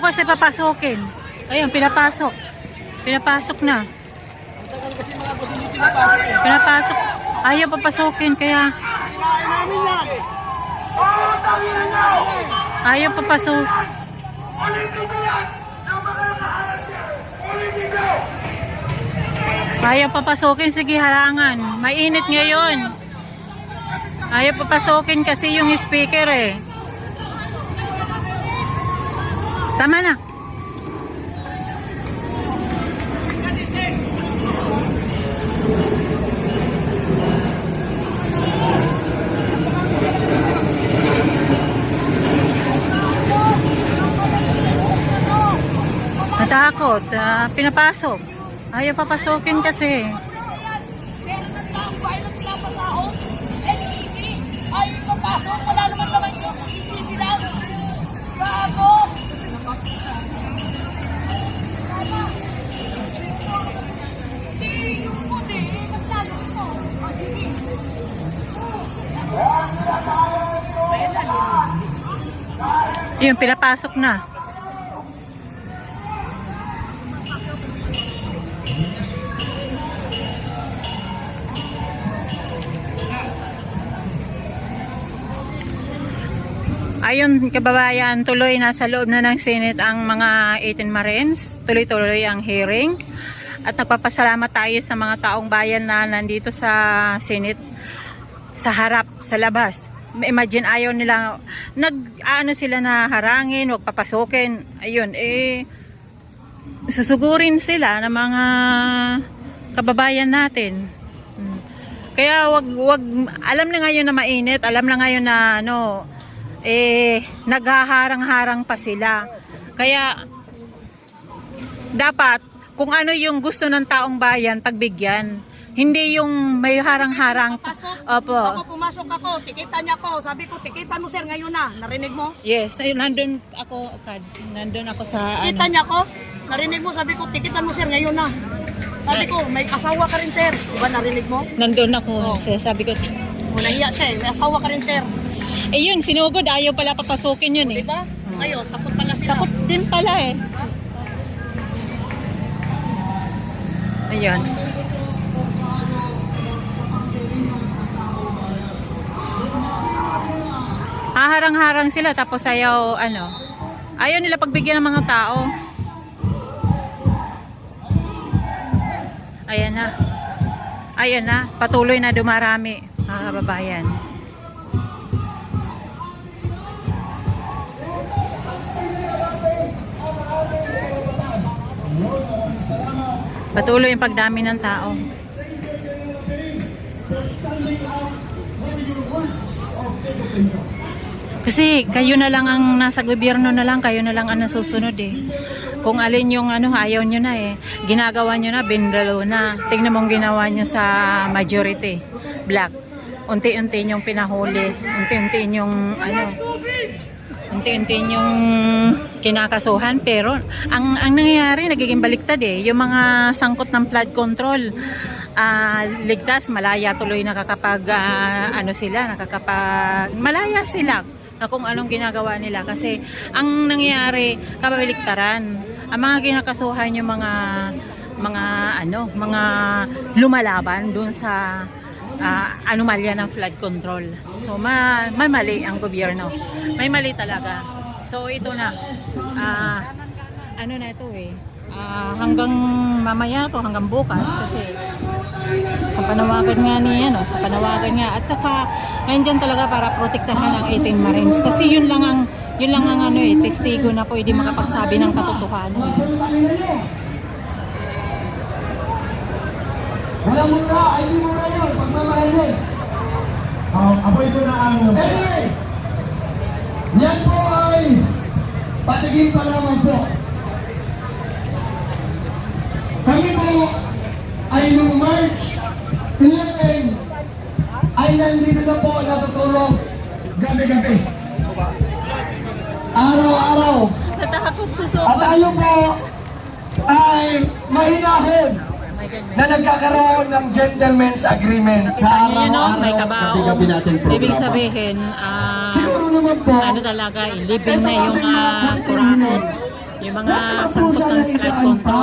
kasi papasokin. Ayun, pinapasok. Pinapasok na. Pinapasok. Ayaw papasokin, kaya... Ayaw papasok. Ayaw papasokin, sige harangan. Mainit ngayon. Ayaw papasokin kasi yung speaker eh. Tama na. Natakot, pinapasok. Ayaw papasokin kasi. Yun, pinapasok na. Ayun, kababayan, tuloy nasa loob na ng Senate ang mga 18 Marines. Tuloy-tuloy ang hearing. At nagpapasalamat tayo sa mga taong bayan na nandito sa Senate, sa harap, sa labas. Imagine, ayaw nila, nag-ano sila na harangin, huwag papasokin. Ayun, susugurin sila ng mga kababayan natin. Kaya wag, alam na ngayon na mainit, alam na ngayon na naghaharang-harang pa sila. Kaya dapat kung ano yung gusto ng taong bayan pagbigyan, hindi yung may harang-harang. Opo. Ako pumasok ako, tikitan niya ako. Sabi ko, tikitan mo sir ngayon na. Narinig mo? Yes, nandun ako, nandun ako sa Tikitan niya ako. Narinig mo, sabi ko, tikitan mo sir ngayon na. Sabi ko, may asawa ka rin sir. Diba narinig mo? Nandun ako, sabi ko. Nahiya siya eh, may asawa ka rin sir. Yun, sinugod, ayaw pala papasukin yun eh. Diba? Ngayon, takot pala sila. Takot din pala eh. Ayan. Haharang-harang sila tapos ayaw ayaw nila pagbigyan ng mga tao. Ayan na. Ayan na, patuloy na dumarami mga kababayan. Patuloy yung pagdami ng tao. Kasi kayo na lang ang nasa gobyerno na lang, kayo na lang ang nasusunod eh. Kung alin yung ayaw nyo na eh. Ginagawa nyo na, binralo na. Tingnan mong ginawa nyo sa majority, black. Unti-unti nyong pinahuli. Unti-unti nyong unti-unti nyong kinakasuhan. Pero ang nangyayari, nagiging baliktad eh. Yung mga sangkot ng flood control, ligtas, malaya tuloy nakakapag malaya sila na kung anong ginagawa nila. Kasi ang nangyayari, kabaliktaran. Ang mga kinakasuhan yung mga lumalaban dun sa anomalya ng flood control. So may mali ang gobyerno. May mali talaga. So ito na. Na ito eh. Hanggang mamaya to, hanggang bukas kasi sa panawagan nga at saka nandiyan talaga para protektahan ang 18 Marines kasi yun lang ang testigo na pwede makapagsabi ng katotohanan. Wala mura, ay di mura yun, pagmamahalin. Apoy ko na ang... Anyway, yan po ay patigil pa lamang po. Kami po ay nung March 11 ay nandito na po natutulog gabi-gabi. Araw-araw. Natakot susukot. At tayo po ay mahinahon na nagkakaroon ng gentleman's agreement sa araw-araw na gabi natin program. Ibig sabihin, siguro naman po, talaga, ilibing na yung kurakot. Yung mga Huwag sangkot po ng sana flood igaan control. pa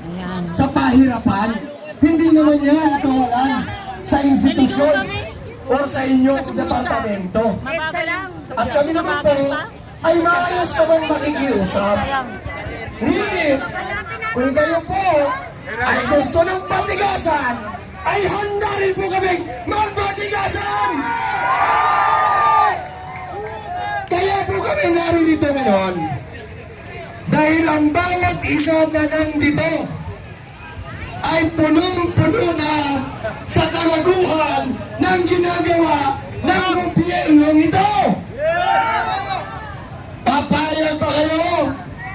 Ayan. sa pahirapan. Hindi naman yan kawalan sa institusyon o sa inyong departamento. At kami naman po ay maayos naman makikiusap. Ngunit, kung kayo po ay gusto ng patigasan, ay handa rin po kaming magpatigasan! Kaya po kami naririto ngayon dahil ang bawat isa na nandito ay punong-puno na sa karaguhan ng ginagawa ng gobyernong ito. Papayag ba kayo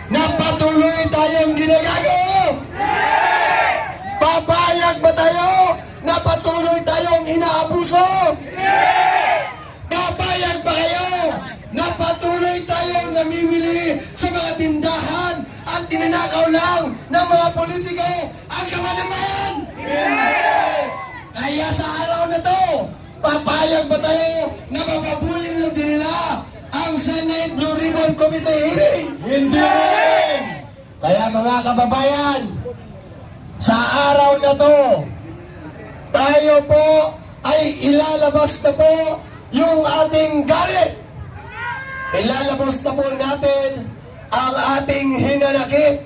na patuloy tayong ginagago? Papayag ba tayo na patuloy tayong inaabuso? Papayag ba kayo na patuloy tayong namimili sa mga tindahan at tinanakaw lang ng mga politiko ang kamalaman? Kaya sa araw na to, papayag ba tayo na mapabulin ng din nila ang Senate Blue Ribbon Committee hearing? Hindi rin! Kaya mga kababayan, sa araw na to, tayo po ay ilalabas na po yung ating galit. Ilalabas na po natin ang ating hinanakit.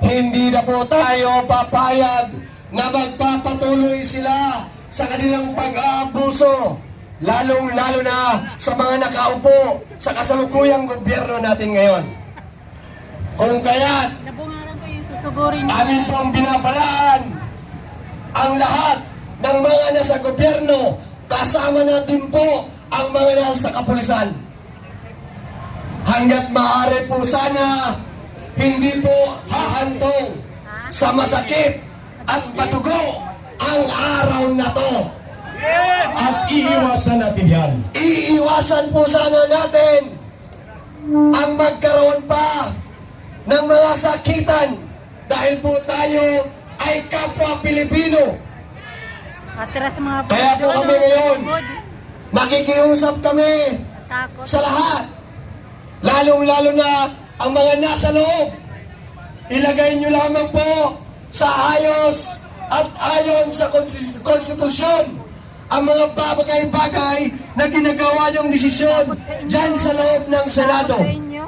Hindi na po tayo papayag na magpapatuloy sila sa kanilang pag-aabuso, lalong-lalo na sa mga nakaupo sa kasalukuyang gobyerno natin ngayon. Kung kaya't Nabungaran ko yung susugurin niyo. amin pong binabalaan ang lahat ng mga nasa gobyerno, kasama natin po ang mga nasa kapulisan. Hanggat maaari po sana, hindi po hahantong sa masakit at matugo ang araw na to. At iiwasan natin yan. Iiwasan po sana natin ang magkaroon pa ng mga sakitan dahil po tayo ay kapwa Pilipino. Atira sa mga Kaya po kami ngayon, makikiusap kami takot. sa lahat, lalong-lalo na ang mga nasa loob. Ilagay nyo lamang po sa ayos at ayon sa konstitusyon ang mga bagay-bagay na ginagawa yung desisyon dyan sa loob ng Senado. Sa inyo.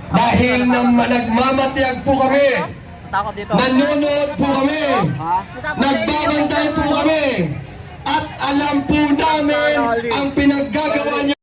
Dahil nagmamatiyag po kami, nanonood po kami, nagbabantay po kami, at alam po namin